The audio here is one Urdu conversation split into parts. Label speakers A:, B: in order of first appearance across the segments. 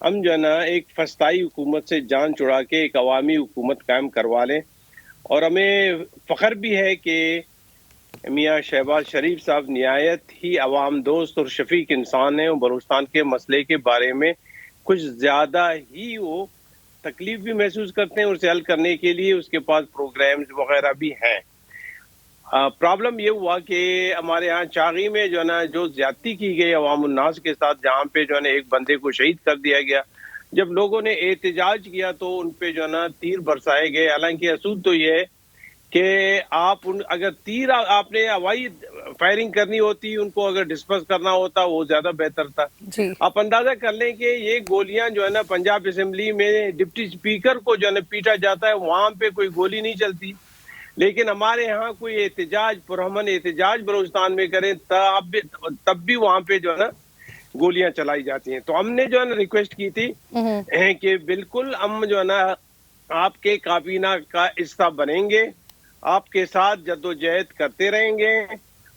A: ہم جو ہے نا ایک فسطائی حکومت سے جان چھڑا کے ایک عوامی حکومت قائم کروا لیں. اور ہمیں فخر بھی ہے کہ میاں شہباز شریف صاحب نہایت ہی عوام دوست اور شفیق انسان ہیں. بلوچستان کے مسئلے کے بارے میں کچھ زیادہ ہی وہ تکلیف بھی محسوس کرتے ہیں اور اسے حل کرنے کے لیے اس کے پاس پروگرامز وغیرہ بھی ہیں. پرابلم یہ ہوا کہ ہمارے ہاں چاغی میں جو ہے نا جو زیادتی کی گئی عوام الناس کے ساتھ, جہاں پہ جو ہے نا ایک بندے کو شہید کر دیا گیا, جب لوگوں نے احتجاج کیا تو ان پہ جو ہے نا تیر برسائے گئے. حالانکہ اصول تو یہ ہے کہ اگر تیر آپ نے ہوائی فائرنگ کرنی ہوتی, ان کو اگر ڈسپرس کرنا ہوتا وہ زیادہ بہتر تھا. آپ اندازہ کر لیں کہ یہ گولیاں جو ہے نا پنجاب اسمبلی میں ڈپٹی اسپیکر کو جو ہے نا پیٹا جاتا ہے, وہاں پہ کوئی گولی نہیں چلتی. لیکن ہمارے ہاں کوئی احتجاج پرامن احتجاج بلوچستان میں کریں تب بھی وہاں پہ جو ہے نا گولیاں چلائی جاتی ہیں. تو ہم نے جو ہے نا ریکویسٹ کی تھی کہ بالکل ہم جو ہے نا آپ کے کابینہ کا حصہ بنیں گے, آپ کے ساتھ جدوجہد کرتے رہیں گے,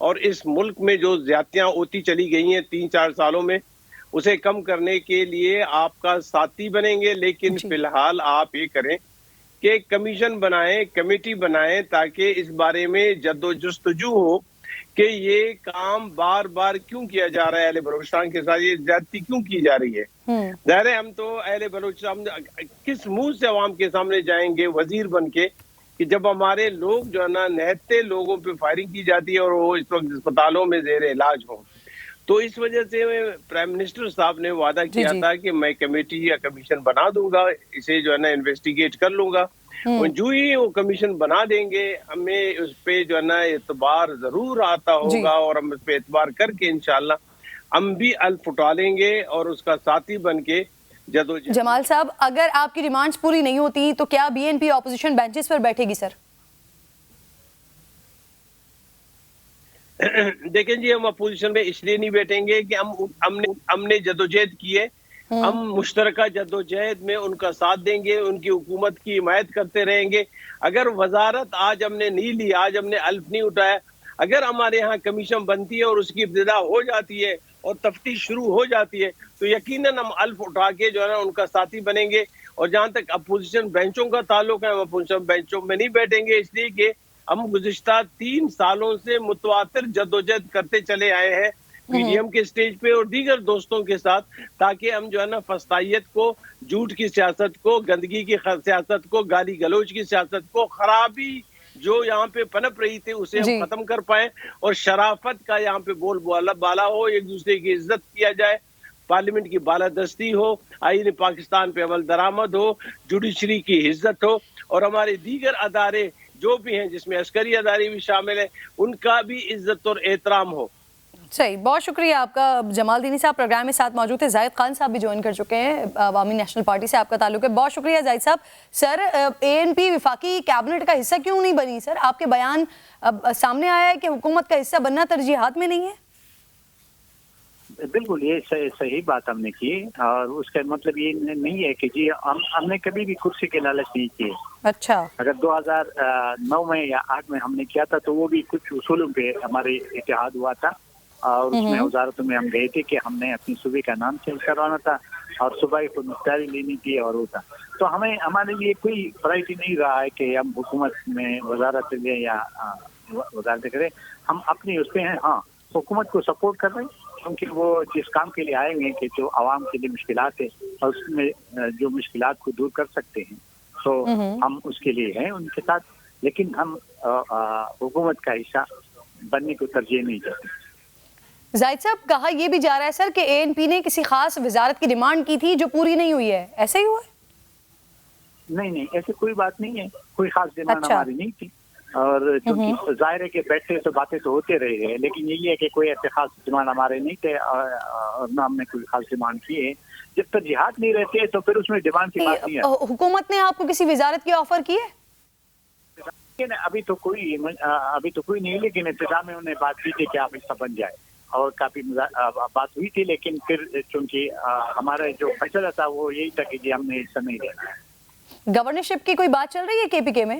A: اور اس ملک میں جو زیادتیاں ہوتی چلی گئی ہیں 3-4 سالوں میں اسے کم کرنے کے لیے آپ کا ساتھی بنیں گے. لیکن فی الحال آپ یہ کریں کہ کمیشن بنائیں, کمیٹی بنائیں, تاکہ اس بارے میں جستجو ہو کہ یہ کام بار بار کیوں کیا جا رہا ہے, اہل بلوچستان کے ساتھ یہ زیادتی کیوں کی جا رہی ہے. ظاہر ہے ہم تو اہل بلوچستان کس منہ سے عوام کے سامنے جائیں گے وزیر بن کے کہ جب ہمارے لوگ جو ہے نا نہتے لوگوں پہ فائرنگ کی جاتی ہے اور وہ اس وقت اسپتالوں میں زیر علاج ہوں. تو اس وجہ سے پرائم منسٹر صاحب نے وعدہ کیا تھا کہ میں کمیٹی یا کمیشن بنا دوں گا, اسے جو ہے نا انویسٹیگیٹ کر لوں گا. اور جو ہی وہ کمیشن بنا دیں گے ہمیں اس پہ جو ہے نا اعتبار ضرور آتا ہوگا, اور ہم اس پہ اعتبار کر کے انشاءاللہ ہم بھی الف اٹھا لیں گے اور اس کا ساتھی بن کے جدوجہد.
B: جمال صاحب, اگر آپ کی ڈیمانڈز پوری نہیں ہوتی تو کیا B N P opposition benches پر بیٹھے گی سر؟
A: دیکھیں جی, ہم اپوزیشن میں اس لیے نہیں بیٹھیں گے کہ ہم نے جدوجہد کی ہے. ہم مشترکہ جدوجہد میں ان کا ساتھ دیں گے, ان کی حکومت کی حمایت کرتے رہیں گے. اگر وزارت آج ہم نے نہیں لی, آج ہم نے الف نہیں اٹھایا, اگر ہمارے ہاں کمیشن بنتی ہے اور اس کی ابتدا ہو جاتی ہے اور تفتیش شروع ہو جاتی ہے تو یقیناً ہم الف اٹھا کے جو ہے نا ان کا ساتھی بنیں گے. اور جہاں تک اپوزیشن بینچوں کا تعلق ہے, ہم اپوزیشن بینچوں میں نہیں بیٹھیں گے, اس لیے کہ ہم گزشتہ 3 سالوں سے متواتر جدوجہد کرتے چلے آئے ہیں پی ڈی ایم کے سٹیج پہ اور دیگر دوستوں کے ساتھ, تاکہ ہم جو ہے نا فسطائیت کو, جھوٹ کی سیاست کو, گندگی کی سیاست کو, گالی گلوچ کی سیاست کو, خرابی جو یہاں پہ پنپ رہی تھی اسے ہم ختم کر پائیں, اور شرافت کا یہاں پہ بول بالا ہو, ایک دوسرے کی عزت کیا جائے, پارلیمنٹ کی بالادستی ہو, آئین پاکستان پہ عمل درآمد ہو, جوڈیشری کی عزت ہو, اور ہمارے دیگر ادارے جو بھی ہیں جس میں عسکری ادارے بھی شامل ہیں ان کا بھی عزت اور احترام ہو.
B: صحیح, بہت شکریہ آپ کا. جمال دینی صاحب پروگرام میں ساتھ موجود تھے. زاہد خان صاحب بھی جوائن کر چکے ہیں, عوامی نیشنل پارٹی سے آپ کا تعلق ہے. بہت شکریہ زاہد صاحب. سر, اے این پی وفاقی کیبنٹ کا حصہ کیوں نہیں بنی سر؟ آپ کے بیان سامنے آیا ہے کہ حکومت کا حصہ بننا ترجیحات میں نہیں ہے.
C: بالکل یہ صحیح بات ہم نے کی, اور اس کا مطلب یہ نہیں ہے کہ جی ہم نے کبھی بھی کرسی کے لالچ نہیں کیے.
B: اچھا,
C: اگر 2009 میں یا 8 میں ہم نے کیا تھا تو وہ بھی کچھ اصولوں پہ ہمارے اتحاد ہوا تھا, اور اس میں وزارتوں میں ہم گئے تھے کہ ہم نے اپنی صوبے کا نام چینج کروانا تھا اور صوبائی خود مختاری لینی تھی, اور وہ تھا. تو ہمارے لیے کوئی پرائرٹی نہیں رہا ہے کہ ہم حکومت میں وزارت لیں یا وزارت کریں. ہم اپنی اس پہ ہیں, ہاں حکومت کو سپورٹ کر رہے ہیں کیونکہ وہ جس کام کے لیے آئے ہیں کہ جو عوام کے لیے مشکلات ہے اور اس میں جو مشکلات کو دور کر سکتے ہیں تو ہم اس کے لیے ہیں ان کے ساتھ. لیکن ہم حکومت کا حصہ بننے کو ترجیح نہیں دیتے.
B: زاہد صاحب, کہا یہ بھی جا رہا ہے سر کہ اے این پی نے کسی خاص وزارت کی ڈیمانڈ کی تھی جو پوری نہیں ہوئی ہے, ایسا ہی ہوا ہے؟ نہیں,
C: ایسی کوئی بات نہیں ہے. کوئی خاص ڈیمانڈ ہماری نہیں تھی, اور چونکہ ظاہر ہے کہ بیٹھے تو باتیں تو ہوتے رہے ہیں, لیکن یہی ہے کہ کوئی ایسے خاص ڈیمانڈ ہمارے نہیں تھے, اور نہ ہم نے کوئی خاص ڈیمانڈ کی ہے. جب ترجیحات نہیں رہتے تو پھر اس میں ڈیمانڈ کی بات نہیں ہے.
B: حکومت نے آپ کو کسی وزارت کی آفر کی ہے؟
C: ابھی تو کوئی نہیں, لیکن ابتدا میں انہیں بات کی تھی کہ آپ حصہ بن جائے, اور کافی بات ہوئی تھی. لیکن پھر چونکہ ہمارا جو فیصلہ تھا وہ یہی تھا کہ جی ہم نے حصہ نہیں لینا ہے.
B: گورنرشپ کی کوئی بات چل رہی ہے کے پی کے میں؟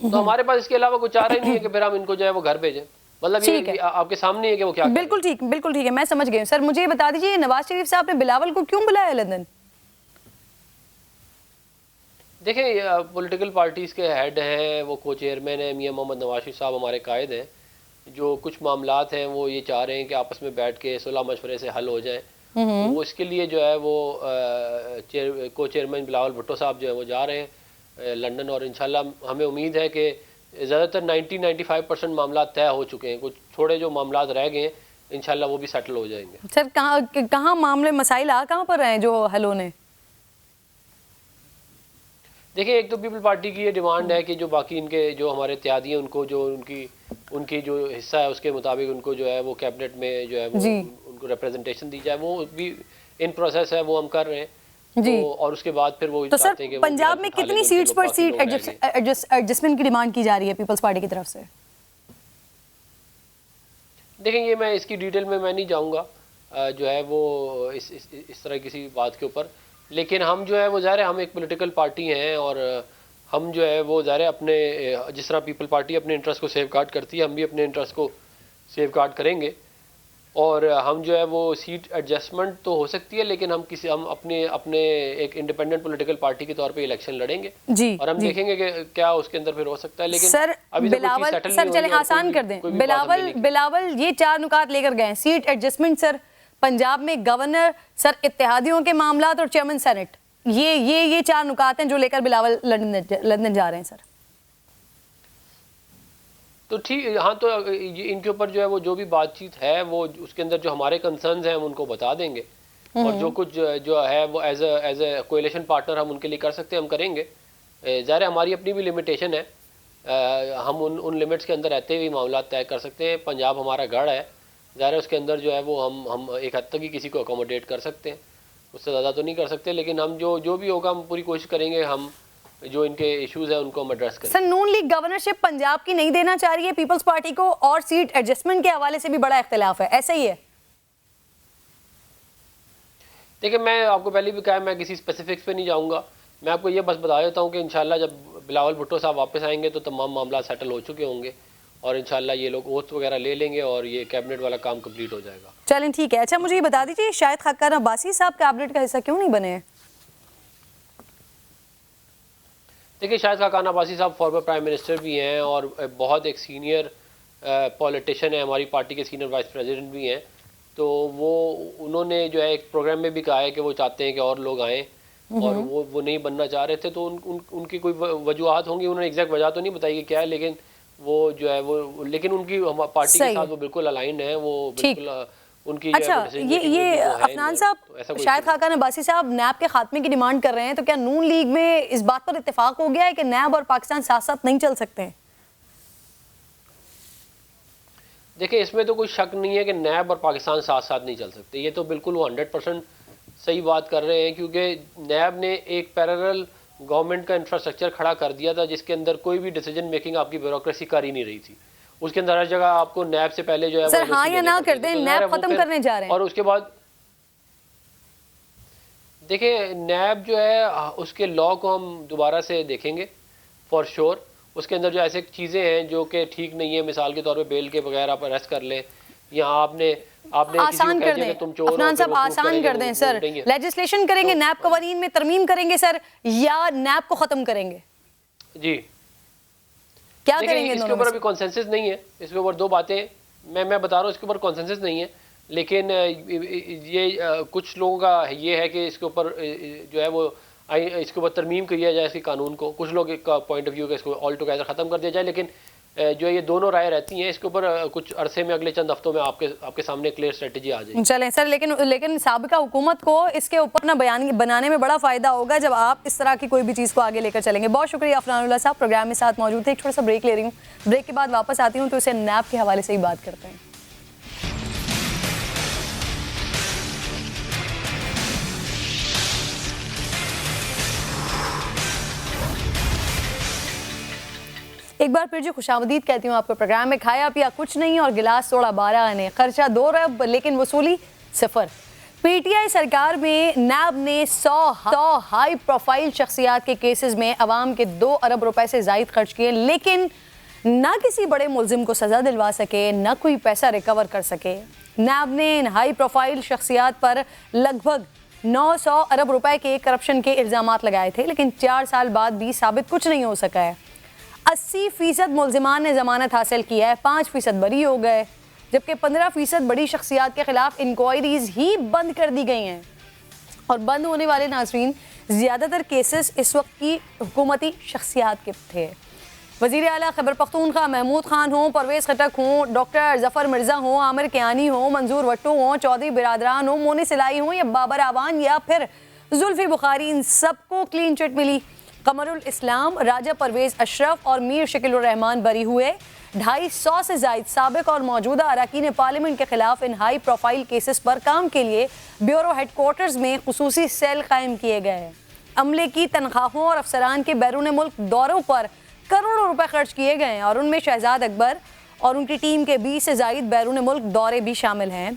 D: تو ہمارے پاس اس کے علاوہ کوئی چارہ ہی نہیں ہے کہ پھر ہم ان کو جو ہے وہ گھر بھیجیں. مطلب یہ آپ کے سامنے ہے کہ وہ کیا.
B: بالکل ٹھیک ہے, میں سمجھ گئی ہوں. سر مجھے یہ بتا دیجیے نواز شریف صاحب نے بلاول کو کیوں بلایا لندن؟
D: دیکھیں پولیٹیکل پارٹیز کے ہیڈ ہیں, وہ کو چیئرمین ہیں میاں محمد نواز شریف صاحب, ہمارے قائد ہیں. جو کچھ معاملات ہیں وہ یہ چاہ رہے ہیں کہ آپس میں بیٹھ کے صلح مشورے سے حل ہو جائیں. وہ اس کے لیے جو ہے وہ کو چیئرمین بلاول بھٹو صاحب جو ہے وہ جا رہے ہیں لندن, اور انشاءاللہ ہمیں امید ہے کہ زیادہ تر 90-95% معاملات طے ہو چکے ہیں. کچھ تھوڑے جو معاملات رہ گئے ہیں انشاءاللہ وہ بھی سیٹل ہو جائیں گے.
B: سر کہاں معاملے مسائل کہاں پر ہیں جو حل ہونے؟
D: دیکھیں ایک تو پیپل پارٹی کی یہ ڈیمانڈ ہے کہ جو باقی ان کے جو ہمارے اتحادی ہیں ان کو جو ان کی جو حصہ ہے اس کے مطابق ان کو جو ہے وہ کیبنٹ میں جو ہے وہ ان کو ریپریزنٹیشن دی جائے. وہ بھی ان پروسیس ہے, وہ ہم کر رہے ہیں. اور اس کے بعد پھر وہ چاہتے ہیں کہ
B: پنجاب میں کتنی سیٹس پر سیٹ ایڈجسٹمنٹ کی ڈیمانڈ کی جا رہی ہے پیپلز پارٹی کی طرف سے؟
D: دیکھیں یہ میں اس کی ڈیٹیل میں نہیں جاؤں گا جو ہے وہ اس طرح کسی بات کے اوپر, لیکن ہم جو ہے وہ ظاہر ہے ہم ایک پولیٹیکل پارٹی ہیں اور ہم جو ہے وہ ظاہر ہے اپنے جس طرح پیپل پارٹی اپنے انٹرسٹ کو سیف گارڈ کرتی ہے ہم بھی اپنے انٹرسٹ کو سیف گارڈ کریں گے. اور ہم جو ہے وہ سیٹ ایڈجسٹمنٹ تو ہو سکتی ہے لیکن ہم اپنے ایک انڈیپینڈنٹ پولیٹیکل پارٹی کے طور پہ الیکشن لڑیں گے اور ہم دیکھیں گے کہ کیا اس کے اندر پھر ہو سکتا ہے. لیکن
B: سر بلاول سر چلیں آسان کر دیں, بلاول یہ 4 نکات لے کر گئے, سیٹ ایڈجسٹمنٹ سر, پنجاب میں گورنر, سر اتحادیوں کے معاملات اور چیئرمین سینٹ, یہ 4 نکات ہیں جو لے کر بلاول لندن جا رہے ہیں. سر
D: تو ٹھیک, ہاں تو ان کے اوپر جو ہے وہ جو بھی بات چیت ہے وہ اس کے اندر جو ہمارے کنسرنز ہیں ہم ان کو بتا دیں گے, اور جو کچھ جو ہے وہ ایز اے کولیشن پارٹنر ہم ان کے لیے کر سکتے ہیں ہم کریں گے. ظاہر ہماری اپنی بھی لمیٹیشن ہے, ہم ان لمٹس کے اندر رہتے ہوئے معاملات طے کر سکتے ہیں. پنجاب ہمارا گڑھ ہے, ظاہر اس کے اندر جو ہے وہ ہم ایک حد تک ہی کسی کو اکوموڈیٹ کر سکتے ہیں, اس سے زیادہ تو نہیں کر سکتے, لیکن ہم جو بھی ہوگا ہم پوری کوشش کریں گے ہم جو ان کے ایشوز ہیں ان کو ہم ایڈریس کریں.
B: سر نون لیگ گورنرشپ پنجاب کی نہیں دینا چاہ رہی ہے پیپلز پارٹی کو, اور سیٹ ایڈجسٹمنٹ کے حوالے سے بھی بڑا اختلاف ہے, ایسا ہی ہے؟
D: دیکھیں میں آپ کو پہلے بھی کہا میں کسی اسپیسیفکس پہ نہیں جاؤں گا, میں آپ کو یہ بس بتا دیتا ہوں کہ انشاءاللہ جب بلاول بھٹو صاحب واپس آئیں گے تو تمام معاملات سیٹل ہو چکے ہوں گے اور انشاءاللہ یہ لوگ اوتھ وغیرہ لے لیں گے اور یہ کیبنٹ والا کام کمپلیٹ ہو جائے گا.
B: چلیں ٹھیک ہے. اچھا مجھے یہ بتا دیجیے شاہد خاقان عباسی صاحب کیبنٹ کا حصہ کیوں نہیں بنے ہیں؟
D: دیکھیں شاہد خاقان عباسی صاحب فارمر پرائم منسٹر بھی ہیں اور بہت ایک سینئر پولیٹیشین ہے, ہماری پارٹی کے سینئر وائس پریزیڈنٹ بھی ہیں, تو انہوں نے جو ہے ایک پروگرام میں بھی کہا ہے کہ وہ چاہتے ہیں کہ اور لوگ آئیں اور وہ نہیں بننا چاہ رہے تھے, تو ان کی کوئی وجوہات ہوں گی, انہوں نے ایگزیکٹ وجہ تو نہیں بتائی کہ کیا ہے, لیکن وہ جو ہے وہ لیکن ان کی پارٹی کے ساتھ وہ بالکل الائنڈ ہیں, وہ بالکل ان کی.
B: اچھا یہ افنان صاحب شاہد خاقان عباسی صاحب نیب کے خاتمے کی ڈیمانڈ کر رہے ہیں, تو کیا نون لیگ میں اس بات پر اتفاق ہو گیا ہے کہ نیب اور پاکستان ساتھ ساتھ نہیں چل سکتے ہیں؟
D: دیکھیں اس میں تو کوئی شک نہیں ہے کہ نیب اور پاکستان ساتھ ساتھ نہیں چل سکتے, یہ تو بالکل وہ 100% صحیح بات کر رہے ہیں, کیونکہ نیب نے ایک پیرالل گورنمنٹ کا انفراسٹرکچر کھڑا کر دیا تھا جس کے اندر کوئی بھی ڈیسیجن میکنگ آپ کی بیوروکریسی کر ہی نہیں رہی تھی. اس کے اندر ہر جگہ آپ کو نیب سے پہلے جو ہے
B: سر ہاں یا نہ کر دیں, نیب ختم کرنے جا رہے ہیں,
D: اور اس کے بعد دیکھیں نیب جو ہے اس کے لاء کو ہم دوبارہ سے دیکھیں گے فار شور. اس کے اندر جو ایسے چیزیں ہیں جو کہ ٹھیک نہیں ہے, مثال کے طور پہ بیل کے بغیر آپ اریسٹ کر لیں, یا آپ نے
B: آسان کر دیں. افنان صاحب آسان کر دیں سر, لیجسلیشن کریں گے, نیب قوانین میں ترمیم کریں گے سر, یا نیب کو ختم کریں گے؟
D: جی
B: کیا کریں گے؟
D: اس کے اوپر ابھی کانسنسس نہیں ہے, اس کے اوپر 2 باتیں میں بتا رہا ہوں, اس کے اوپر کانسنسس نہیں ہے, لیکن یہ کچھ لوگوں کا یہ ہے کہ اس کے اوپر جو ہے وہ اس کے اوپر ترمیم کیا جائے اس کے قانون کو. کچھ لوگ ایک پوائنٹ آف ویو کہ اس کو آل ٹوگیدر ختم کر دیا جائے, لیکن جو یہ دونوں رائے رہتی ہیں اس کے اوپر کچھ عرصے میں اگلے چند ہفتوں میں آپ کے سامنے کلیئر اسٹریٹجی آ جائے.
B: چلیں سر, لیکن سابقہ حکومت کو اس کے اوپر نہ بیان بنانے میں بڑا فائدہ ہوگا جب آپ اس طرح کی کوئی بھی چیز کو آگے لے کر چلیں گے. بہت شکریہ افنان اللہ صاحب, پروگرام میں ساتھ موجود تھے. ایک چھوٹا سا بریک لے رہی ہوں, بریک کے بعد واپس آتی ہوں تو اسے نیب کے حوالے سے ہی بات کرتے ہیں. ایک بار پھر جو خوش آمدید کہتی ہوں آپ کو پروگرام میں. کھایا پیا کچھ نہیں اور گلاس توڑا 12 آنے, خرچہ 2 رب لیکن وصولی 0. پی ٹی آئی سرکار میں نیب نے 100 ہائی پروفائل شخصیات کے کیسز میں عوام کے 2 ارب روپے سے زائد خرچ کیے، لیکن نہ کسی بڑے ملزم کو سزا دلوا سکے، نہ کوئی پیسہ ریکور کر سکے۔ نیب نے ان ہائی پروفائل شخصیات پر لگ بھگ 900 ارب روپے کے کرپشن کے الزامات لگائے تھے، لیکن 4 سال بعد بھی ثابت کچھ نہیں ہو سکا ہے۔ 80% ملزمان نے ضمانت حاصل کی ہے، 5% بری ہو گئے، جبکہ 15% بڑی شخصیات کے خلاف انکوائریز ہی بند کر دی گئی ہیں۔ اور بند ہونے والے ناظرین زیادہ تر کیسز اس وقت کی حکومتی شخصیات کے تھے۔ وزیر اعلیٰ خیبر پختونخوا محمود خان ہوں، پرویز خٹک ہوں، ڈاکٹر ظفر مرزا ہوں، عامر کیانی ہوں، منظور وٹو ہوں، چودھری برادران ہوں، مونی سلائی ہوں یا بابر اعوان یا پھر زلفی بخاری، ان سب کو کلین چٹ ملی۔ قمر الاسلام، راجہ پرویز اشرف اور میر شکیل الرحمان بری ہوئے۔ 250 سے زائد سابق اور موجودہ اراکین پارلیمنٹ کے خلاف ان ہائی پروفائل کیسز پر کام کے لیے بیورو ہیڈ کوارٹرز میں خصوصی سیل قائم کیے گئے۔ عملے کی تنخواہوں اور افسران کے بیرون ملک دوروں پر کروڑوں روپے خرچ کیے گئے ہیں، اور ان میں شہزاد اکبر اور ان کی ٹیم کے 20 سے زائد بیرون ملک دورے بھی شامل ہیں۔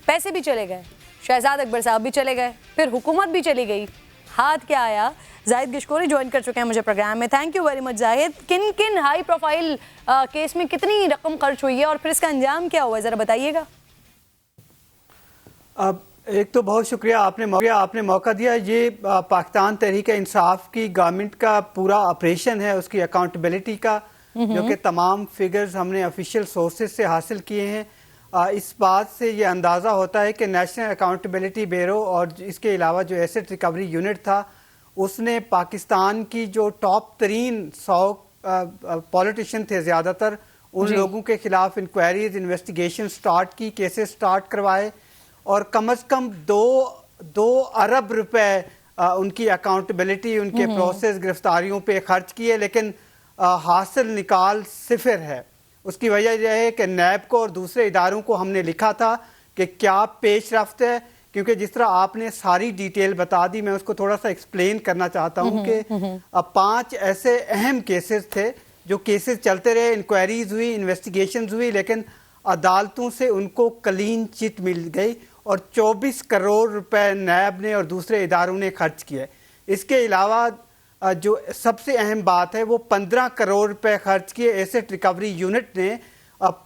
B: پیسے بھی چلے گئے، شہزاد اکبر صاحب بھی چلے گئے، پھر حکومت بھی چلی گئی، ہاتھ کیا آیا؟ زاہد گشکوری جوائن کر چکے ہیں مجھے پروگرام میں۔ تھینک یو ویری مچ زاہد۔ کن ہائی پروفائل کیس میں کتنی رقم خرچ ہوئی ہے اور پھر اس کا انجام کیا ہوا ہے، ذرا بتائیے گا۔
E: ایک تو بہت شکریہ، آپ نے موقع دیا۔ یہ پاکستان تحریک انصاف کی گورنمنٹ کا پورا آپریشن ہے، اس کی اکاؤنٹیبلٹی کا، جو کہ تمام فگرز ہم نے آفیشیل سورسز سے حاصل کیے ہیں۔ اس بات سے یہ اندازہ ہوتا ہے کہ نیشنل اکاؤنٹیبلٹی بیورو اور اس کے علاوہ جو ایسٹ ریکوری یونٹ تھا، اس نے پاکستان کی جو ٹاپ ترین 100 پولیٹیشین تھے زیادہ تر، ان لوگوں کے خلاف انکوائریز، انویسٹیگیشن سٹارٹ کی، کیسز سٹارٹ کروائے، اور کم از کم 2 ارب روپے ان کی اکاؤنٹیبلٹی، ان کے پروسیس، گرفتاریوں پہ خرچ کیے، لیکن حاصل نکال 0 ہے۔ اس کی وجہ یہ ہے کہ نیب کو اور دوسرے اداروں کو ہم نے لکھا تھا کہ کیا پیش رفت ہے، کیونکہ جس طرح آپ نے ساری ڈیٹیل بتا دی، میں اس کو تھوڑا سا ایکسپلین کرنا چاہتا ہوں کہ 5 ایسے اہم کیسز تھے جو کیسز چلتے رہے، انکوائریز ہوئی، انویسٹیگیشنز ہوئی، لیکن عدالتوں سے ان کو کلین چٹ مل گئی اور 24 کروڑ روپے نیب نے اور دوسرے اداروں نے خرچ کیے۔ اس کے علاوہ جو سب سے اہم بات ہے، وہ 15 کروڑ روپے خرچ کیے ایسٹ ریکوری یونٹ نے۔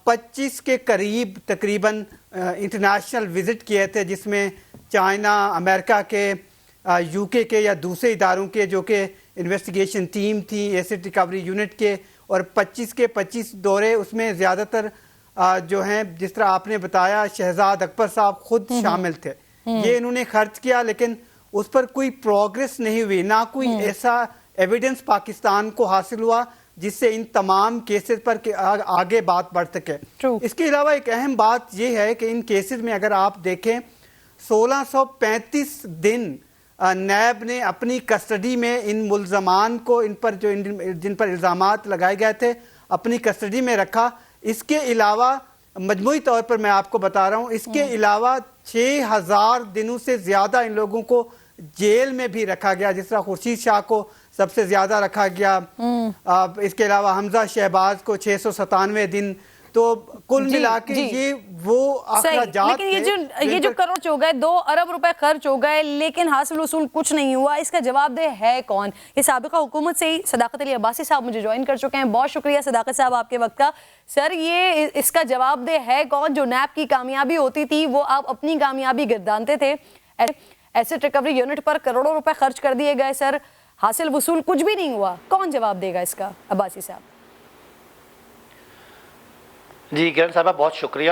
E: 25 کے قریب تقریباً انٹرنیشنل وزٹ کیے تھے، جس میں چائنا، امریکہ کے، یو کے یا دوسرے اداروں کے جو کہ انویسٹیگیشن ٹیم تھی ایسٹ ریکوری یونٹ کے، اور 25 کے 25 دورے، اس میں زیادہ تر جو ہیں جس طرح آپ نے بتایا شہزاد اکبر صاحب خود شامل تھے۔ یہ انہوں نے خرچ کیا، لیکن اس پر کوئی پروگریس نہیں ہوئی، نہ کوئی ایسا ایویڈنس پاکستان کو حاصل ہوا جس سے ان تمام کیسز پر آگے بات بڑھ سکے۔ اس کے علاوہ ایک اہم بات یہ ہے کہ ان کیسز میں اگر آپ دیکھیں 1635 دن نیب نے اپنی کسٹڈی میں ان ملزمان کو، ان پر جن پر الزامات لگائے گئے تھے، اپنی کسٹڈی میں رکھا۔ اس کے علاوہ مجموعی طور پر میں آپ کو بتا رہا ہوں، اس کے علاوہ 6000 دنوں سے زیادہ ان لوگوں کو جیل میں بھی رکھا گیا، جس طرح خورشید شاہ کو سب سے زیادہ رکھا گیا، اس کے علاوہ حمزہ شہباز کو 697 دن۔ تو کل ملا کے یہ وہ اخراجات تھے۔
B: لیکن یہ جو خرچ ہو گئے، 2 ارب روپے خرچ ہو گئے، لیکن حاصل وصول کچھ نہیں ہوا، اس کا جواب دہ ہے کون؟ یہ سابقہ حکومت سے ہی صداقت علی عباسی صاحب مجھے جوائن کر چکے ہیں۔ بہت شکریہ صداقت صاحب آپ کے وقت کا۔ سر، یہ اس کا جواب دہ ہے کون؟ جو نیب کی کامیابی ہوتی تھی وہ آپ اپنی کامیابی گردانتے تھے، ایسٹ ریکوری یونٹ پر کروڑوں روپے خرچ کر دیے گئے، سر حاصل وصول کچھ بھی نہیں ہوا، کون جواب دے گا اس کا؟ عباسی صاحب۔
F: جی کرن صاحبہ بہت شکریہ۔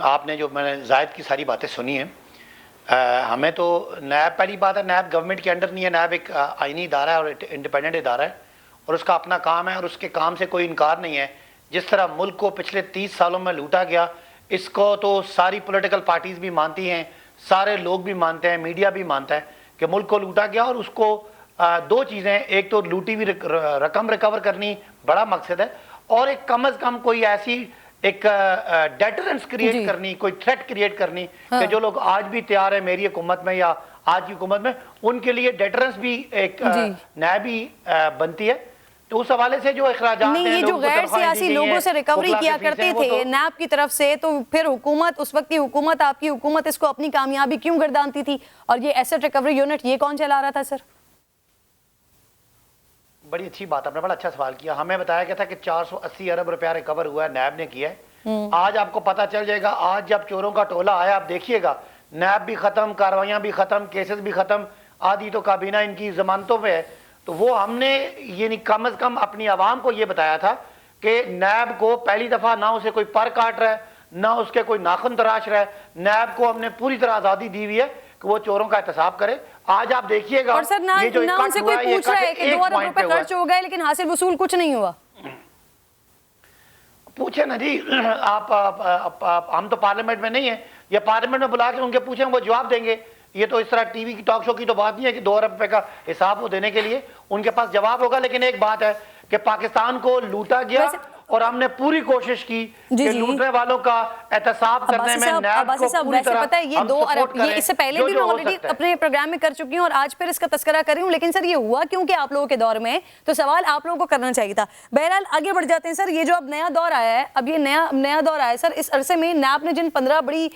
F: آپ نے جو میں نے زائد کی ساری باتیں سنی ہیں، ہمیں تو نیب، پہلی بات ہے نیب گورنمنٹ کے انڈر نہیں ہے، نیب ایک آئینی ادارہ ہے اور انڈیپینڈنٹ ادارہ ہے، اور اس کا اپنا کام ہے اور اس کے کام سے کوئی انکار نہیں ہے۔ جس طرح ملک کو پچھلے 30 سالوں میں لوٹا گیا، اس کو تو ساری پولیٹیکل پارٹیز بھی مانتی ہیں، سارے لوگ بھی مانتے ہیں، میڈیا بھی مانتا ہے کہ ملک کو لوٹا گیا، اور اس کو 2 چیزیں، ایک تو لوٹی ہوئی رقم ریکور کرنی بڑا مقصد ہے، اور ایک کم از کم کوئی ایسی ایک ڈیٹرنس کریٹ کرنی، کوئی تھریٹ کریٹ کرنی کہ جو لوگ آج بھی تیار ہیں میری حکومت میں یا آج کی حکومت میں، ان کے لیے ڈیٹرنس بھی ایک نیب ہی بنتی ہے۔ تو اس حوالے سے جو اخراجات
B: نہیں،
F: ہیں،
B: یہ جو غیر سیاسی لوگوں سے ریکوری کیا کرتے تھے نیب کی طرف سے، تو پھر حکومت، اس وقت کی حکومت، آپ کی حکومت اس کو اپنی کامیابی کیوں گردانتی تھی؟ اور یہ ایسٹ ریکوری یونٹ یہ کون چلا رہا تھا سر؟
F: بڑی اچھی بات، آپ نے بڑا اچھا سوال کیا. ہمیں بتایا گیا تھا کہ 480 ارب روپیہ ریکور ہوا ہے، نیب نے کیا ہے. آج آپ کو پتا چل جائے گا، آج جب چوروں کا ٹولہ آیا، آپ دیکھیے گا نیب بھی ختم، کاروائیاں بھی ختم، کیسز بھی ختم، آدھی تو کابینہ ان کی ضمانتوں پہ ہے. تو وہ ہم نے یعنی کم از کم اپنی عوام کو یہ بتایا تھا کہ نیب کو پہلی دفعہ نہ اسے کوئی پر کاٹ رہا ہے، نہ اس کے کوئی ناخن تراش رہا ہے. نیب کو ہم نے پوری طرح آزادی دی ہوئی ہے کہ وہ چوروں کا احتساب کرے. آج آپ دیکھیے گا،
B: اور سر نہ ان سے کوئی پوچھ رہا ہے کہ 2 ارب روپے خرچ ہو گئے لیکن حاصل وصول کچھ نہیں ہوا.
F: پوچھیں نا جی، آپ ہم تو پارلیمنٹ میں نہیں ہیں، یا پارلیمنٹ میں بلا کے ان کے پوچھیں، وہ جواب دیں گے. یہ تو اس طرح ٹی وی کی ٹاک شو کی تو بات نہیں ہے کہ 2 ارب روپے کا حساب وہ دینے کے لیے ان کے پاس جواب ہوگا. لیکن ایک بات ہے کہ پاکستان کو لوٹا گیا اور ہم نے پوری کوشش کی کہ لوٹنے والوں کا احتساب کرنے میں نیب کو پوری طرح ہم سپورٹ کریں.
B: اس سے پہلے بھی میں آلریڈی اپنے پروگرام میں کر چکی ہوں اور آج پھر اس کا تذکرہ کر رہی ہوں، لیکن سر یہ ہوا کیونکہ آپ لوگوں کے دور میں، تو سوال آپ لوگوں کو کرنا چاہیے تھا. بہرحال آگے بڑھ جاتے ہیں سر. یہ جو اب نیا دور آیا ہے، اب یہ نیا دور آیا ہے سر. اس عرصے میں نیب نے جن 15 بڑی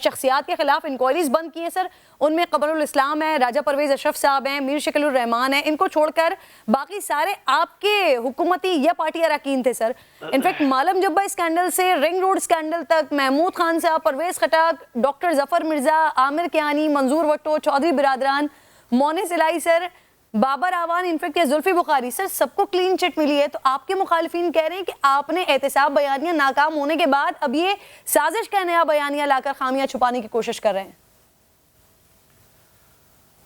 B: شخصیات کے خلاف انکوائریز بند کی ہیں سر، ان میں قمر الاسلام ہے، راجہ پرویز اشرف صاحب ہیں، میر شکیل الرحمان ہیں. ان کو چھوڑ کر باقی سارے آپ کے حکومتی یا پارٹی اراکین تھے سر. انفیکٹ معلم جبہ اسکینڈل سے رنگ روڈ اسکینڈل تک، محمود خان صاحب، پرویز خٹک، ڈاکٹر ظفر مرزا، عامر کیانی، منظور وٹو، چودھری برادران، مونس الہی سر، بابر آوان، انفیکٹ زلفی بخاری سر، سب کو کلین چٹ ملی ہے. تو آپ کے مخالفین کہہ رہے ہیں کہ آپ نے احتساب بیانیہ ناکام ہونے کے بعد اب یہ سازش کا نیا بیانیہ لا کر خامیاں چھپانے کی کوشش کر رہے ہیں.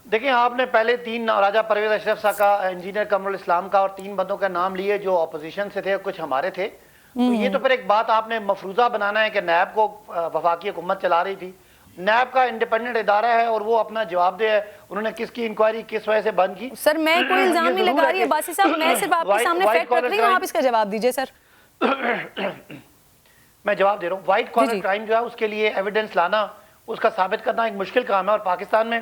F: دیکھیں، آپ نے پہلے 3 راجہ پرویز اشرف صاحب کا، انجینئر قمر الاسلام کا، اور 3 بندوں کا نام لیے جو اپوزیشن سے تھے، کچھ ہمارے تھے. تو یہ تو پھر ایک بات آپ نے مفروضہ بنانا ہے کہ نیب کو وفاقی حکومت چلا رہی تھی. نیب کا انڈیپینڈنٹ ادارہ ہے اور وہ اپنا جواب دے ہے انہوں نے کس کی انکوائری کس وجہ سے بند کی.
B: سر میں کوئی الزام نہیں لگا رہی ہے باسی صاحب، میں صرف آپ کے سامنے فیکٹ رکھ رہی ہوں، آپ اس کا جواب دیجئے سر.
F: میں جواب دے رہا ہوں. وائٹ کالر کرائم جو ہے اس کے لیے ایویڈنس لانا، اس کا ثابت کرنا ایک مشکل کام ہے. اور پاکستان میں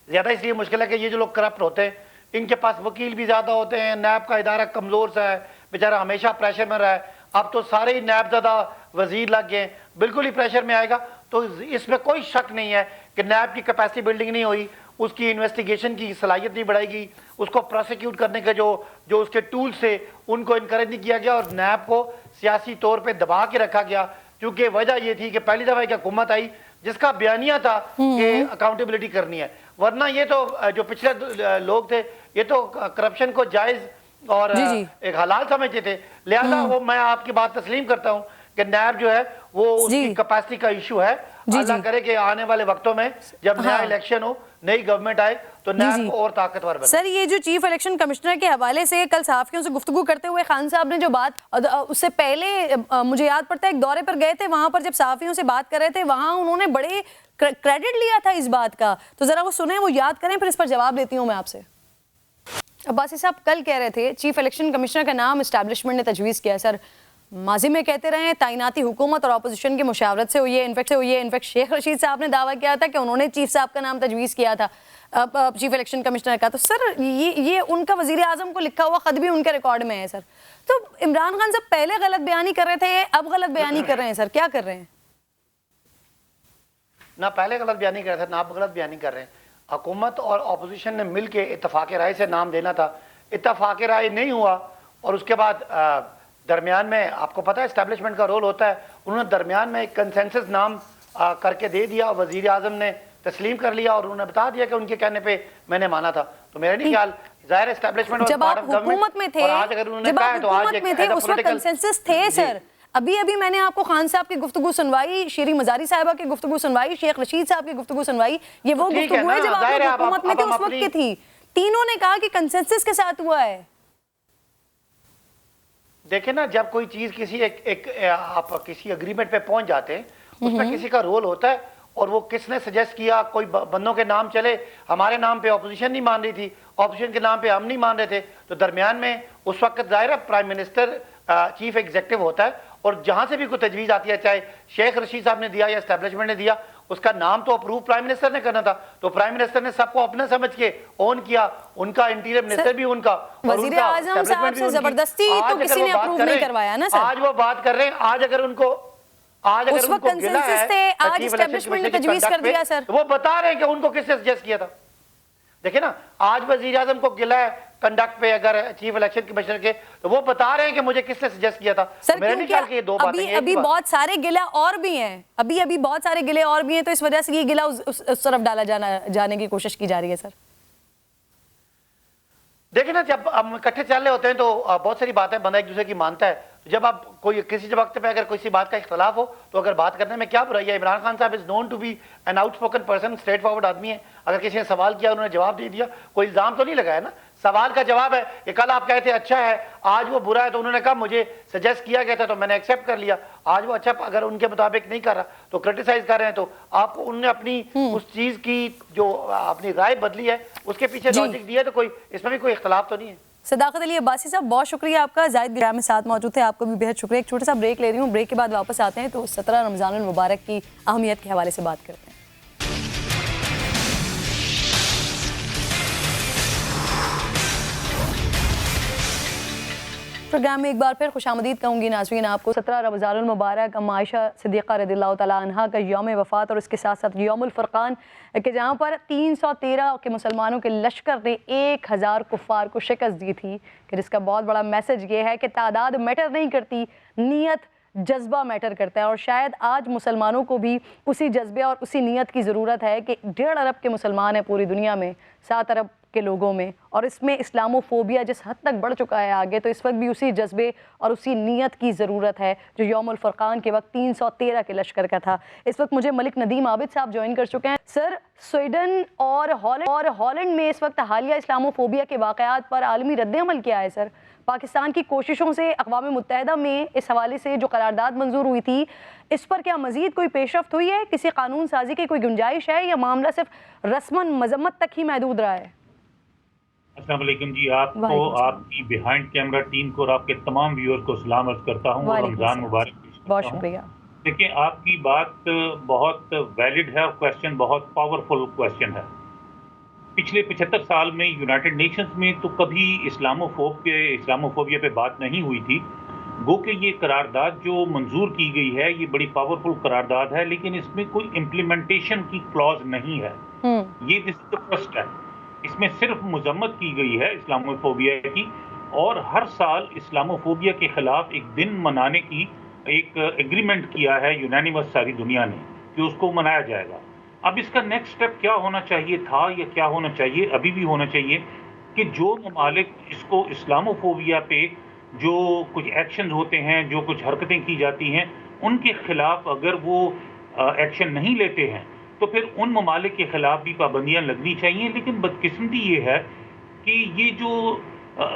F: زیادہ اس لیے مشکل ہے کہ یہ جو لوگ کرپٹ ہوتے ہیں ان کے پاس وکیل بھی زیادہ ہوتے ہیں. نیب کا ادارہ کمزور سا ہے، بیچارہ ہمیشہ پریشر میں رہا ہے. اب تو سارے ہی نیب زدہ وزیر لگ گئے، بالکل ہی پریشر میں آئے گا. تو اس میں کوئی شک نہیں ہے کہ نیب کی کیپیسٹی بلڈنگ نہیں ہوئی، اس کی انویسٹیگیشن کی صلاحیت نہیں بڑھائی گئی، اس کو پروسیکیوٹ کرنے کے جو اس کے ٹولز تھے ان کو انکریج نہیں کیا گیا، اور نیب کو سیاسی طور پہ دبا کے رکھا گیا. کیونکہ وجہ یہ تھی کہ پہلی دفعہ ایک حکومت آئی جس کا بیانیہ تھا کہ اکاؤنٹیبلٹی کرنی ہے. ورنہ یہ تو جو پچھلے لوگ تھے یہ تو کرپشن کو جائز اور ایک حلال سمجھتے تھے. لہذا وہ میں آپ کی بات تسلیم کرتا ہوں کہ نیب جو ہے وہ اس کی کیپیسٹی کا ایشو ہے. اللہ کرے کہ آنے والے وقتوں میں جب نیا الیکشن ہو، نئی گورنمنٹ آئے تو نیب کو اور طاقتور بنے.
B: سر یہ جو چیف الیکشن کمشنر کے حوالے سے کل صحافیوں سے گفتگو کرتے ہوئے خان صاحب نے جو بات، اس سے پہلے مجھے یاد پڑتا ہے ایک دورے پر گئے تھے، وہاں پر جب صحافیوں سے بات کر رہے تھے وہاں انہوں نے بڑے کریڈٹ لیا تھا اس بات کا. تو ذرا وہ سنیں، وہ یاد کریں، پھر اس پر جواب دیتی ہوں میں آپ سے. عباسی صاحب کل کہہ رہے تھے چیف الیکشن کمشنر کا نام اسٹیبلشمنٹ نے تجویز کیا. سر ماضی میں کہتے رہے ہیں تعیناتی حکومت اور اپوزیشن کی مشاورت سے ہوئی ہے. انفیکٹ شیخ رشید صاحب نے دعویٰ کیا تھا کہ انہوں نے چیف صاحب کا نام تجویز کیا تھا چیف الیکشن کمشنر کا. تو سر یہ ان کا وزیر اعظم کو لکھا ہوا خط بھی ان کے ریکارڈ میں ہے سر. تو عمران خان صاحب پہلے غلط بیانی کر رہے تھے، اب غلط بیانی کر رہے ہیں سر، کیا کر رہے ہیں؟
F: نہ پہلے غلط بیانی کر رہے تھے، نہ اب غلط بیانی کر رہے ہیں. حکومت اور اپوزیشن نے مل کے اتفاق رائے سے نام دینا تھا، اتفاق رائے نہیں ہوا، اور اس کے بعد درمیان میں آپ کو پتہ ہے اسٹیبلشمنٹ کا رول ہوتا ہے، انہوں نے درمیان میں ایک کنسنسس نام کر کے دے دیا، وزیر اعظم نے تسلیم کر لیا اور انہوں نے بتا دیا کہ ان کے کہنے پہ میں نے مانا تھا. تو میرا نہیں خیال ظاہر اسٹیبلشمنٹ
B: جب آپ حکومت میں تھے، اس وقت کنسنسس تھے سر. ابھی میں نے آپ کو خان صاحب کی گفتگو سنوائی، شیریں مزاری صاحبہ کی گفتگو سنوائی، شیخ رشید صاحب کی گفتگو سنوائی. یہ وہ گفتگو ہے جب آپ حکومت میں تھے اس وقت کی تھی. تینوں نے کہا کہ کنسنسس کے ساتھ ہوا ہے.
F: دیکھیں نا، جب کوئی چیز آپ کسی اگریمنٹ پہ پہنچ جاتے ہیں اس میں کسی کا رول ہوتا ہے، اور وہ کس نے سجیسٹ کیا، کوئی بندوں کے نام چلے، ہمارے نام پہ اپوزیشن نہیں مان رہی تھی، اپوزیشن کے نام پہ ہم نہیں مان رہے تھے، تو درمیان میں اس وقت ظاہر پرائم منسٹر چیف ایگزیکٹو ہوتا ہے، اور جہاں سے بھی کوئی تجویز آتی ہے، چاہے شیخ رشید صاحب نے دیا یا اسٹیبلشمنٹ نے دیا، اس کا نام تو اپروو پرائم منسٹر نے کرنا تھا, تو پرائم منسٹر نے سب کو اپنا سمجھ کے اون کیا, ان کا انٹیریئر منسٹر بھی ان کا,
B: وزیر اعظم صاحب سے زبردستی تو کسی نے اپروو نہیں کروایا نا سر.
F: آج وہ بات کر رہے ہیں, آج اگر ان کو گلا ہے,
B: آج اسٹیبلشمنٹ نے تجویز کر دیا سر,
F: وہ بتا رہے ہیں کہ ان کو کس نے سجیسٹ کیا تھا. دیکھیں نا, آج وزیر اعظم کو گلا ہے کنڈکٹ پہ اگر چیف الیکشن کمیشنر کے, تو وہ بتا رہے ہیں کہ مجھے کس نے سجیسٹ کیا تھا.
B: میرے نہیں خیال کہ یہ دو باتیں ہیں. ابھی بہت سارے گلا اور بھی ہیں, ابھی بہت سارے گلے اور بھی ہیں, تو اس وجہ سے یہ گلا اس طرف ڈالا جانے کی کوشش کی جا رہی ہے سر.
F: دیکھیں نا, جب ہم اکٹھے چل رہے ہوتے ہیں تو بہت ساری باتیں بندہ ایک دوسرے کی مانتا ہے. جب آپ کوئی کسی وقت پہ اگر کسی بات کا اختلاف ہو تو اگر بات کرنے میں کیا برائی ہے. عمران خان صاحب is known to be an out spoken person, straightforward آدمی ہے. اگر کسی نے سوال کیا انہوں نے جواب دے دیا, کوئی الزام تو نہیں لگایا نا, سوال کا جواب ہے کہ کل آپ کہتے اچھا ہے, آج وہ برا ہے, تو انہوں نے کہا مجھے سجیسٹ کیا گیا تھا تو میں نے ایکسیپٹ کر لیا. آج وہ اچھا اگر ان کے مطابق نہیں کر رہا تو کرٹیسائز کر رہے ہیں, تو آپ کو انہوں نے اپنی اس چیز کی جو اپنی رائے بدلی ہے اس کے پیچھے لاجک دیا, تو کوئی اس میں بھی کوئی اختلاف تو نہیں ہے.
B: صداقت علی عباسی صاحب بہت شکریہ آپ کا, زاہد گرامی میں ساتھ موجود تھے, آپ کو بھی بہت شکریہ. ایک چھوٹا سا بریک لے رہی ہوں, بریک کے بعد واپس آتے ہیں تو 17 رمضان المبارک کی اہمیت کے حوالے سے بات کرتے ہیں. پروگرام میں ایک بار پھر خوش آمدید کہوں گی ناظرین آپ کو. 17 رمضان المبارک ام عائشہ صدیقہ رضی اللہ تعالیٰ عنہا کا یوم وفات, اور اس کے ساتھ ساتھ یوم الفرقان, کہ جہاں پر 313 کے مسلمانوں کے لشکر نے 1000 کفار کو شکست دی تھی, کہ جس کا بہت بڑا میسج یہ ہے کہ تعداد میٹر نہیں کرتی, نیت جذبہ میٹر کرتا ہے. اور شاید آج مسلمانوں کو بھی اسی جذبے اور اسی نیت کی ضرورت ہے کہ 1.5 ارب کے مسلمان ہیں پوری دنیا میں, 7 ارب کے لوگوں میں, اور اس میں اسلامو فوبیا جس حد تک بڑھ چکا ہے آگے, تو اس وقت بھی اسی جذبے اور اسی نیت کی ضرورت ہے جو یوم الفرقان کے وقت 313 کے لشکر کا تھا. اس وقت مجھے ملک ندیم عابد صاحب جوائن کر چکے ہیں. سر, سویڈن اور ہالینڈ میں اس وقت حالیہ اسلامو فوبیا کے واقعات پر عالمی رد عمل کیا ہے سر؟ پاکستان کی کوششوں سے اقوام متحدہ میں اس حوالے سے جو قرارداد منظور ہوئی تھی, اس پر کیا مزید کوئی پیش رفت ہوئی ہے؟ کسی قانون سازی کی کوئی گنجائش ہے, یا معاملہ صرف رسماً مذمت تک ہی محدود رہا ہے؟
G: السلام علیکم جی, آپ کو, آپ کی بیہائنڈ کیمرہ ٹیم کو اور آپ کے تمام ویور کو سلام عرض کرتا ہوں, رمضان مبارک.
B: بہت شکریہ.
G: دیکھیں, آپ کی بات بہت ویلڈ ہے اور کویسچن بہت پاورفل کویسچن ہے. پچھلے 75 سال میں یونائٹڈ نیشنز میں تو کبھی اسلاموفوبیا پہ بات نہیں ہوئی تھی. گو کہ یہ قرارداد جو منظور کی گئی ہے یہ بڑی پاورفل قرارداد ہے, لیکن اس میں کوئی امپلیمنٹیشن کی کلوز نہیں ہے. یہ دس از دا فرسٹ ہے. اس میں صرف مذمت کی گئی ہے اسلاموفوبیا کی, اور ہر سال اسلاموفوبیا کے خلاف ایک دن منانے کی ایک ایگریمنٹ کیا ہے یونینیمس ساری دنیا نے کہ اس کو منایا جائے گا. اب اس کا نیکسٹ سٹیپ کیا ہونا چاہیے تھا یا کیا ہونا چاہیے, ابھی بھی ہونا چاہیے کہ جو ممالک اس کو اسلاموفوبیا پہ جو کچھ ایکشن ہوتے ہیں, جو کچھ حرکتیں کی جاتی ہیں, ان کے خلاف اگر وہ ایکشن نہیں لیتے ہیں تو پھر ان ممالک کے خلاف بھی پابندیاں لگنی چاہیے. لیکن بدقسمتی یہ ہے کہ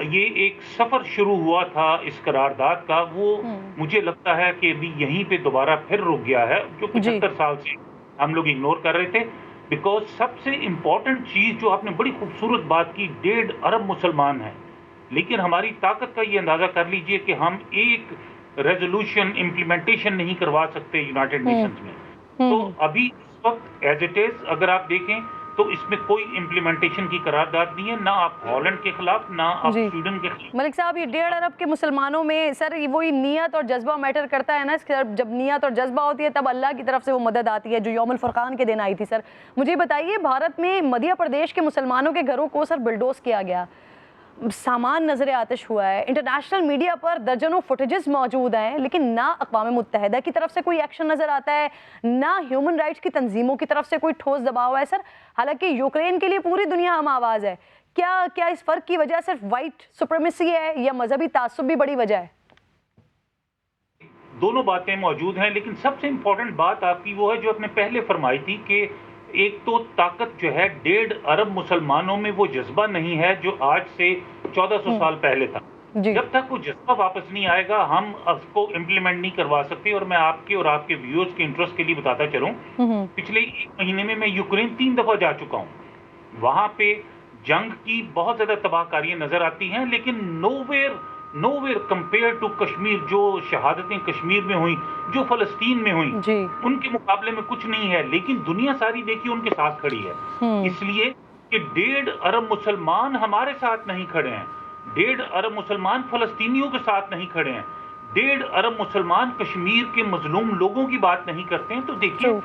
G: یہ ایک سفر شروع ہوا تھا اس قرارداد کا, وہ مجھے لگتا ہے کہ ابھی یہیں پہ دوبارہ پھر رک گیا ہے, جو 75 سال سے ہم لوگ اگنور کر رہے تھے. بیکاز سب سے امپورٹنٹ چیز جو آپ نے بڑی خوبصورت بات کی, 1.5 ارب مسلمان ہیں, لیکن ہماری طاقت کا یہ اندازہ کر لیجئے کہ ہم ایک ریزولوشن امپلیمنٹیشن نہیں کروا سکتے یونائٹڈ نیشنز میں. تو ابھی اس وقت ایز اٹ از اگر آپ دیکھیں تو اس میں کوئی امپلیمنٹیشن کی قرارداد نہیں ہے, نہ آپ ہالینڈ کے خلاف نہ آپ سویڈن کے خلاف.
B: ملک صاحب, یہ 1.5 ارب کے مسلمانوں میں سر وہی نیت اور جذبہ میٹر کرتا ہے نا, جب نیت اور جذبہ ہوتی ہے تب اللہ کی طرف سے وہ مدد آتی ہے جو یوم الفرقان کے دن آئی تھی. سر مجھے بتائیے, بھارت میں مدھیہ پردیش کے مسلمانوں کے گھروں کو سر بلڈوز کیا گیا, سامان نظر آتش ہوا ہے, انٹرنیشنل میڈیا پر درجنوں فوٹیجز موجود ہیں, لیکن نہ اقوام متحدہ کی طرف سے کوئی ایکشن نظر آتا ہے, نہ ہیومن رائٹس کی تنظیموں کی طرف سے کوئی ٹھوس دباؤ ہے. سر حالانکہ یوکرین کے لیے پوری دنیا ہم آواز ہے, کیا اس فرق کی وجہ صرف وائٹ سپریمیسی ہے یا مذہبی تعصب بھی بڑی وجہ ہے؟
G: دونوں باتیں موجود ہیں, لیکن سب سے امپورٹنٹ بات آپ کی وہ ہے جو آپ نے پہلے فرمائی تھی کہ ایک تو طاقت جو ہے 1.5 ارب مسلمانوں میں وہ جذبہ نہیں ہے جو آج سے 1400 سال پہلے تھا. جب تک وہ جذبہ واپس نہیں آئے گا ہم اس کو امپلیمنٹ نہیں کروا سکتے. اور میں آپ کے اور آپ کے ویورز کے انٹرسٹ کے لیے بتاتا چلوں, پچھلے 1 مہینے میں یوکرین 3 دفعہ جا چکا ہوں. وہاں پہ جنگ کی بہت زیادہ تباہ کاریاں نظر آتی ہیں, لیکن nowhere nowhere compared to Kashmir. جو شہادتیں کشمیر میں ہوئیں, جو فلسطین میں ہوئیں, ان کے مقابلے میں کچھ نہیں ہے. لیکن دنیا ساری دیکھیے ان کے ساتھ کھڑی ہے, اس لیے کہ 1.5 ارب مسلمان ہمارے ساتھ نہیں کھڑے ہیں, 1.5 ارب مسلمان فلسطینیوں کے ساتھ نہیں کھڑے ہیں, 1.5 ارب مسلمان کشمیر کے مظلوم لوگوں کی بات نہیں کرتے ہیں. تو دیکھیے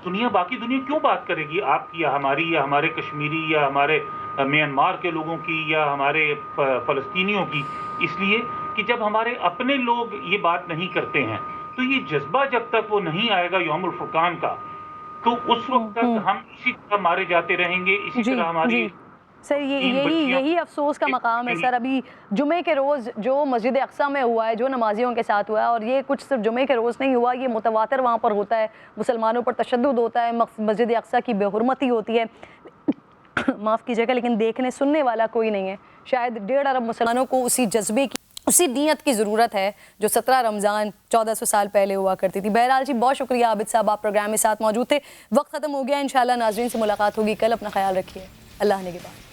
G: دنیا, باقی دنیا کیوں بات کرے گی آپ کی یا ہماری یا ہمارے کشمیری یا ہمارے میانمار کے لوگوں کی یا ہمارے فلسطینیوں کی؟ اس لیے کہ جب ہمارے اپنے لوگ یہ بات نہیں کرتے ہیں تو یہ جذبہ جب تک وہ نہیں آئے گا یوم الفرقان کا, تو اس وقت تک ہم اسی طرح مارے جاتے رہیں گے, اسی طرح ہماری
B: سر یہی افسوس کا مقام ہے سر. ابھی جمعے کے روز جو مسجد اقصیٰ میں ہوا ہے, جو نمازیوں کے ساتھ ہوا ہے, اور یہ کچھ صرف جمعے کے روز نہیں ہوا, یہ متواتر وہاں پر ہوتا ہے, مسلمانوں پر تشدد ہوتا ہے, مسجد اقصیٰ کی بے حرمتی ہوتی ہے, معاف کیجیے گا, لیکن دیکھنے سننے والا کوئی نہیں ہے. شاید 1.5 ارب مسلمانوں کو اسی جذبے کی, اسی نیت کی ضرورت ہے جو 17 رمضان 1400 سال پہلے ہوا کرتی تھی. بہرحال جی بہت شکریہ عابد صاحب, آپ پروگرام میں ساتھ موجود تھے. وقت ختم ہو گیا, انشاءاللہ ناظرین سے ملاقات ہوگی کل. اپنا خیال رکھیے, اللہ نگہبان.